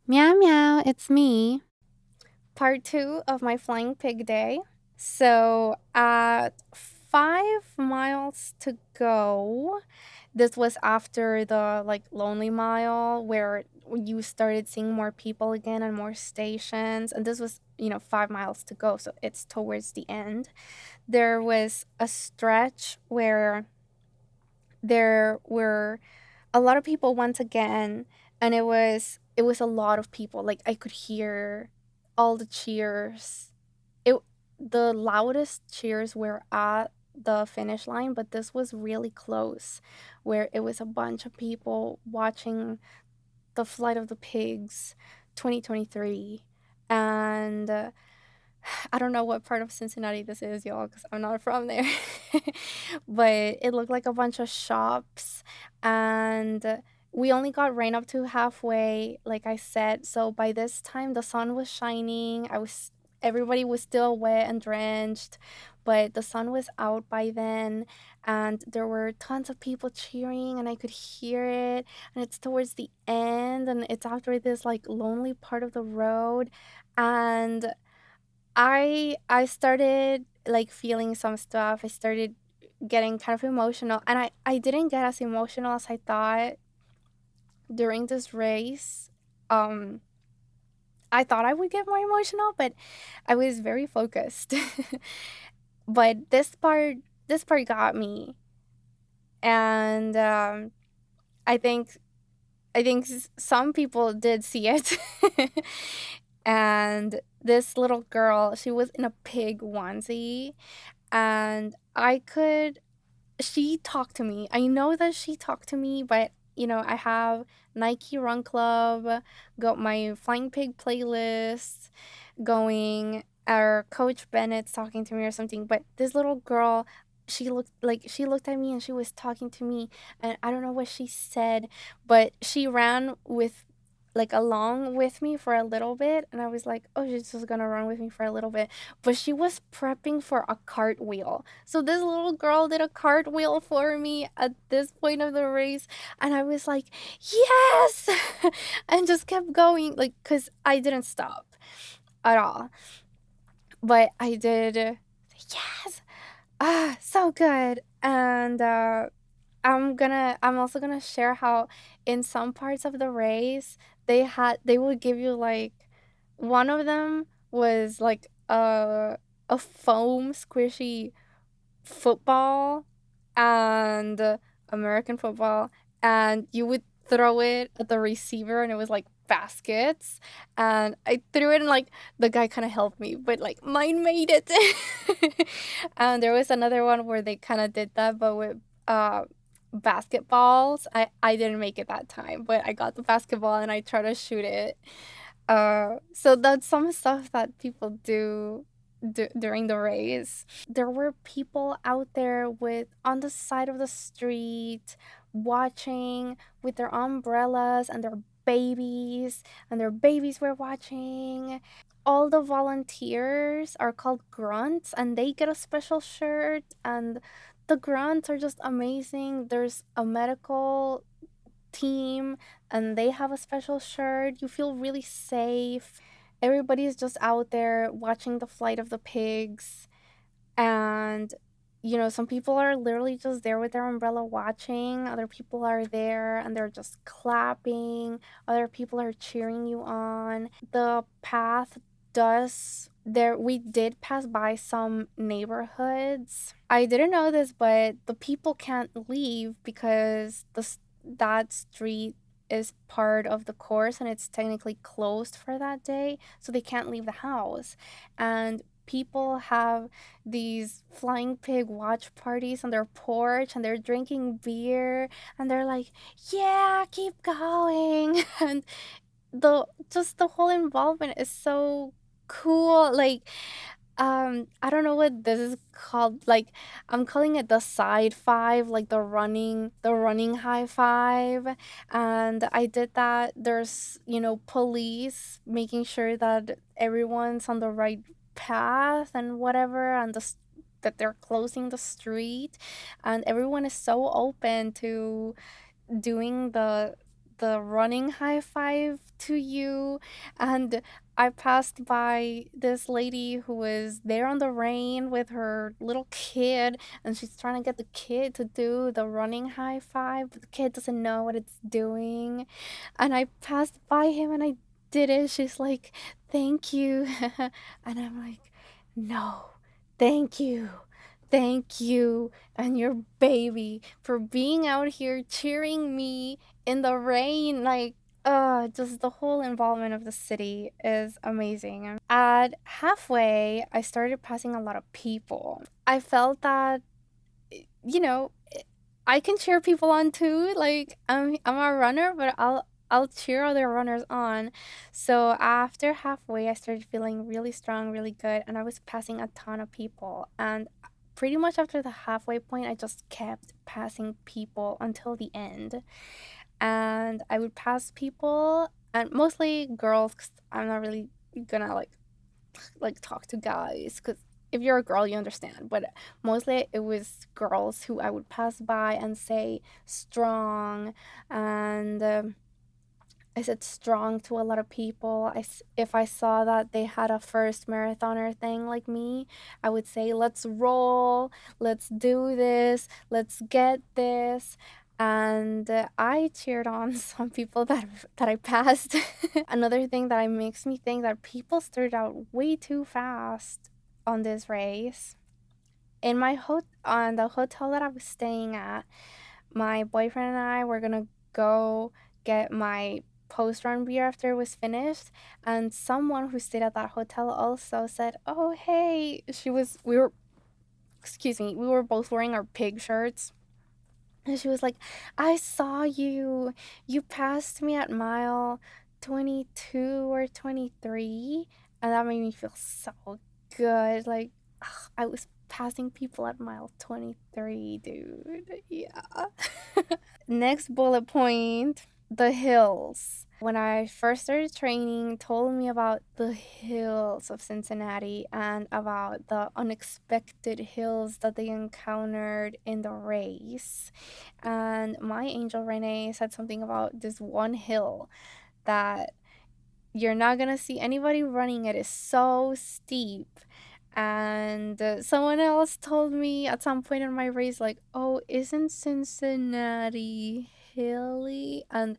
Meow meow, it's me. Part two of my flying pig day. So at 5 miles to go, this was after the lonely mile where you started seeing more people again and more stations. And this was, 5 miles to go. So it's towards the end. There was a stretch where there were a lot of people once again, and it was a lot of people. Like I could hear all the cheers. It The loudest cheers were at the finish line, but this was really close, where it was a bunch of people watching the Flight of the Pigs 2023. And I don't know what part of Cincinnati this is, y'all, because I'm not from there. But it looked like a bunch of shops, and we only got rain up to halfway, like I said. So by this time, the sun was shining. Everybody was still wet and drenched, but the sun was out by then, and there were tons of people cheering, and I could hear it. And it's towards the end, and it's after this lonely part of the road, and I started feeling some stuff. I started getting kind of emotional, and I didn't get as emotional as I thought during this race. Um I thought I would get more emotional, but I was very focused. But this part got me, and I think some people did see it. And this little girl, she was in a pig onesie, and she talked to me. I know that she talked to me, but I have Nike Run Club, got my Flying Pig playlist going, or Coach Bennett's talking to me or something. But this little girl, she looked at me and she was talking to me, and I don't know what she said, but she ran with along with me for a little bit, and I was like, oh, she's just gonna run with me for a little bit. But she was prepping for a cartwheel. So this little girl did a cartwheel for me at this point of the race, and I was like, yes! And just kept going, cuz I didn't stop at all. But I did, yes. So good. And I'm also gonna share how in some parts of the race they would give you one of them was a foam squishy football, and American football, and you would throw it at the receiver, and it was like baskets, and I threw it, and the guy kind of helped me, but mine made it. And there was another one where they kind of did that, but with basketballs. I didn't make it that time, but I got the basketball and I tried to shoot it. So that's some stuff that people do during the race. There were people out there with on the side of the street watching with their umbrellas, and their babies were watching. All the volunteers are called grunts, and they get a special shirt, and the grunts are just amazing. There's a medical team, and they have a special shirt. You feel really safe. Everybody's just out there watching the Flight of the Pigs, and some people are literally just there with their umbrella watching. Other people are there and they're just clapping. Other people are cheering you on. The path does there We did pass by some neighborhoods. I didn't know this, but the people can't leave because that street is part of the course, and it's technically closed for that day, so they can't leave the house. And people have these flying pig watch parties on their porch, and they're drinking beer, and they're like, yeah, keep going. And the whole involvement is so cool. I don't know what this is called. I'm calling it the side five, like the running high five. And I did that. There's, police making sure that everyone's on the right path and whatever, and that they're closing the street, and everyone is so open to doing the running high five to you. And I passed by this lady who was there on the rain with her little kid, and she's trying to get the kid to do the running high five, but the kid doesn't know what it's doing. And I passed by him and I did it. She's like, "Thank you." And I'm like, "No, thank you. Thank you and your baby for being out here cheering me in the rain." Like, just the whole involvement of the city is amazing. At halfway, I started passing a lot of people. I felt that, you know, I can cheer people on too. Like, I'm a runner, but I'll cheer other runners on. So after halfway, I started feeling really strong, really good, and I was passing a ton of people. And pretty much after the halfway point, I just kept passing people until the end. And I would pass people, and mostly girls, because I'm not really gonna like talk to guys, because if you're a girl you understand, but mostly it was girls who I would pass by and say strong. And I said strong to a lot of people. If I saw that they had a first marathoner thing like me, I would say, let's roll, let's do this, let's get this. And I cheered on some people that I passed. Another thing that makes me think that people started out way too fast on this race. In on the hotel that I was staying at, my boyfriend and I were gonna go get my post run beer after it was finished, and someone who stayed at that hotel also said, "Oh hey," we were excuse me, we were both wearing our pig shirts. And she was like, "I saw you. You passed me at mile 22 or 23." And that made me feel so good. Like, ugh, I was passing people at mile 23, dude. Yeah. Next bullet point, the hills. When I first started training, told me about the hills of Cincinnati and about the unexpected hills that they encountered in the race. And my angel Renee said something about this one hill that you're not gonna see anybody running it. It's so steep. And someone else told me at some point in my race, like, "Oh, isn't Cincinnati hilly?" And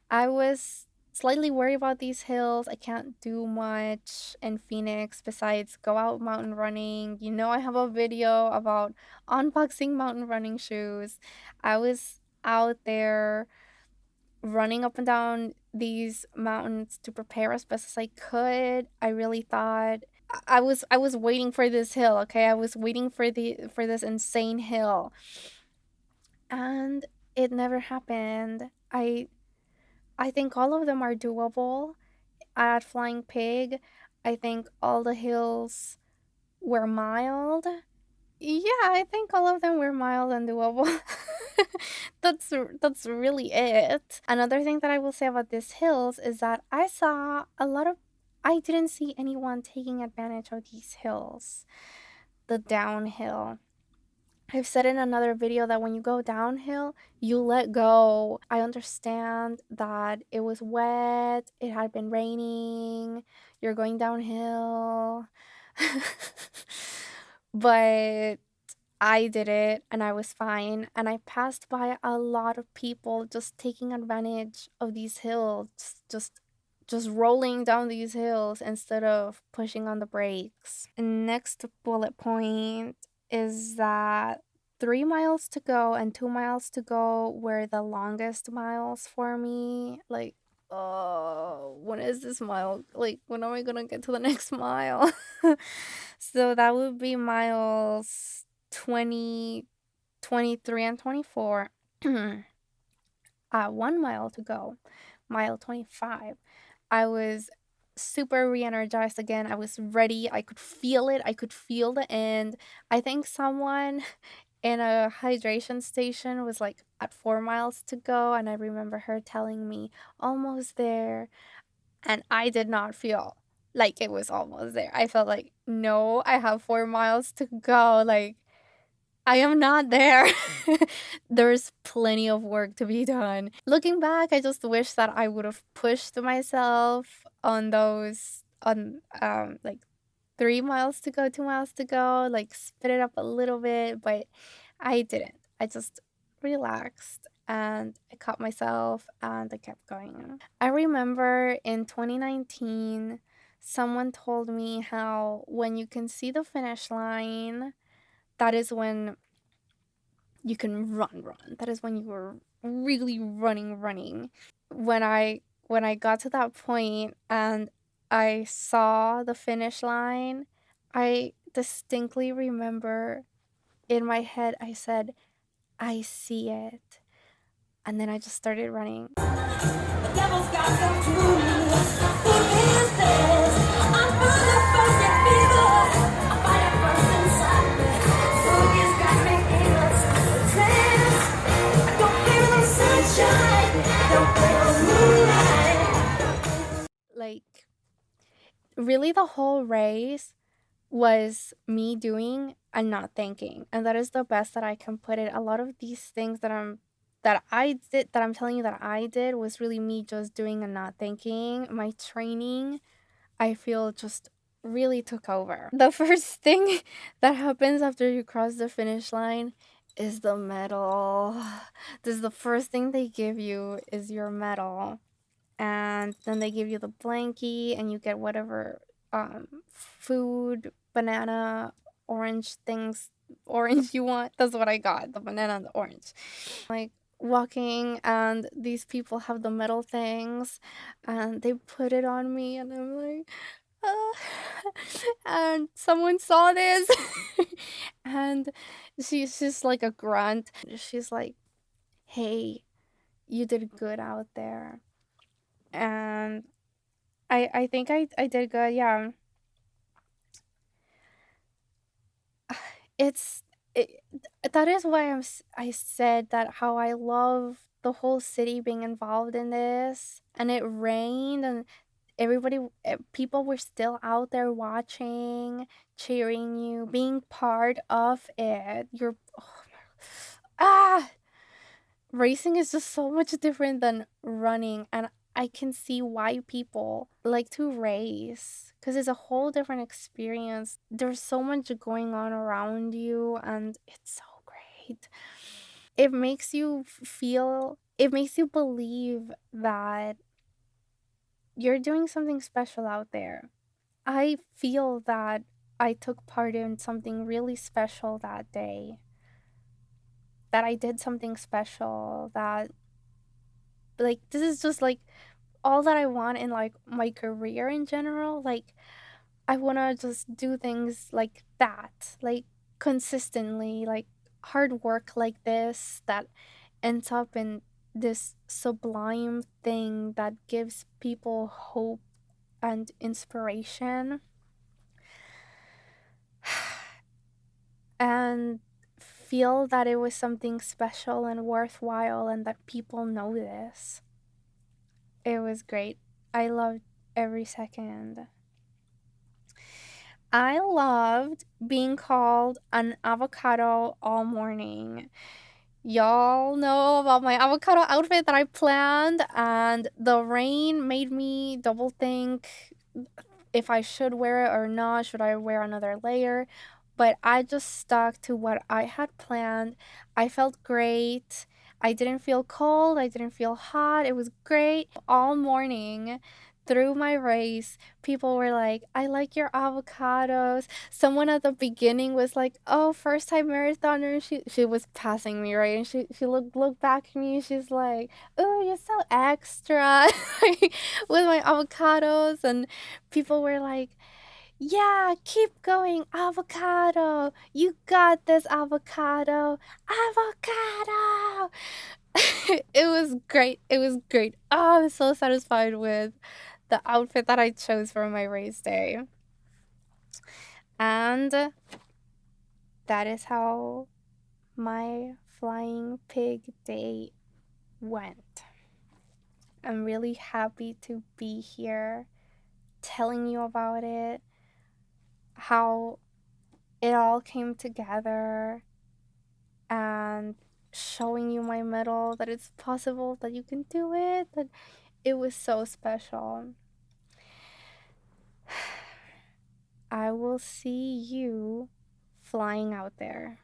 I was slightly worried about these hills. I can't do much in Phoenix besides go out mountain running. You know, I have a video about unboxing mountain running shoes. I was out there running up and down these mountains to prepare as best as I could. I really thought I was waiting for this hill, okay? I was waiting for this insane hill. And it never happened. I think all of them are doable at Flying Pig. I think all the hills were mild. Yeah, I think all of them were mild and doable. That's really it. Another thing that I will say about these hills is that I didn't see anyone taking advantage of these hills. The downhill. I've said in another video that when you go downhill, you let go. I understand that it was wet, it had been raining, you're going downhill. But I did it and I was fine. And I passed by a lot of people just taking advantage of these hills, just rolling down these hills instead of pushing on the brakes. Next bullet point is that 3 miles to go and 2 miles to go were the longest miles for me. Like, oh, when is this mile? Like, when am I gonna get to the next mile? So that would be miles 20, 23, and 24. 1 mile to go, mile 25. I was super re energized again. I was ready. I could feel it. I could feel the end. I think someone in a hydration station was like at 4 miles to go, and I remember her telling me, almost there. And I did not feel like it was almost there. I felt like, no, I have 4 miles to go. Like, I am not there. There's plenty of work to be done. Looking back, I just wish that I would have pushed myself on those on like 3 miles to go, 2 miles to go, like spit it up a little bit, but I didn't. I just relaxed and I caught myself and I kept going. I remember in 2019, someone told me how when you can see the finish line, that is when you can run. That is when you were really running. When I got to that point and I saw the finish line, I distinctly remember in my head I said, I see it. And then I just started running. The devil's got some tools. Who is this? I'm gonna fucking fever. I fight it first inside me. Boogies got me in a trance. I don't feel the sunshine. Don't feel the moonlight. Like, really, the whole race was me doing and not thinking, and that is the best that I can put it. A lot of these things that I'm telling you that I did was really me just doing and not thinking. My training, I feel, just really took over. The first thing that happens after you cross the finish line is the medal. This is the first thing they give you is your medal, and then they give you the blankie and you get whatever food, banana, orange things, orange you want. That's what I got, the banana and the orange. Like walking and these people have the metal things and they put it on me and I'm like, "Ah." And someone saw this and she's just like a grunt. She's like, hey, you did good out there. And I think I did good, yeah. It's it, that is why I said that how I love the whole city being involved in this. And it rained and people were still out there watching, cheering you, being part of it. You're ah racing is just so much different than running, and I can see why people like to race because it's a whole different experience. There's so much going on around you and it's so great. It makes you believe that you're doing something special out there. I feel that I took part in something really special that day. That I did something special, that like this is just like all that I want in like my career in general. Like I want to just do things like that, like consistently, like hard work like this that ends up in this sublime thing that gives people hope and inspiration. And feel that it was something special and worthwhile and that people know this. It was great. I loved every second. I loved being called an avocado all morning. Y'all know about my avocado outfit that I planned, and the rain made me double think if I should wear it or not. Should I wear another layer? But I just stuck to what I had planned. I felt great. I didn't feel cold. I didn't feel hot. It was great. All morning through my race, people were like, I like your avocados. Someone at the beginning was like, oh, first time marathoner. She was passing me, right? And she looked back at me. She's like, oh, you're so extra with my avocados. And people were like, yeah, keep going, avocado. You got this, avocado. Avocado. It was great. It was great. Oh, I'm so satisfied with the outfit that I chose for my race day. And that is how my flying pig day went. I'm really happy to be here telling you about it, how it all came together. and showing you my medal that it's possible, that you can do it, that it was so special. I will see you flying out there.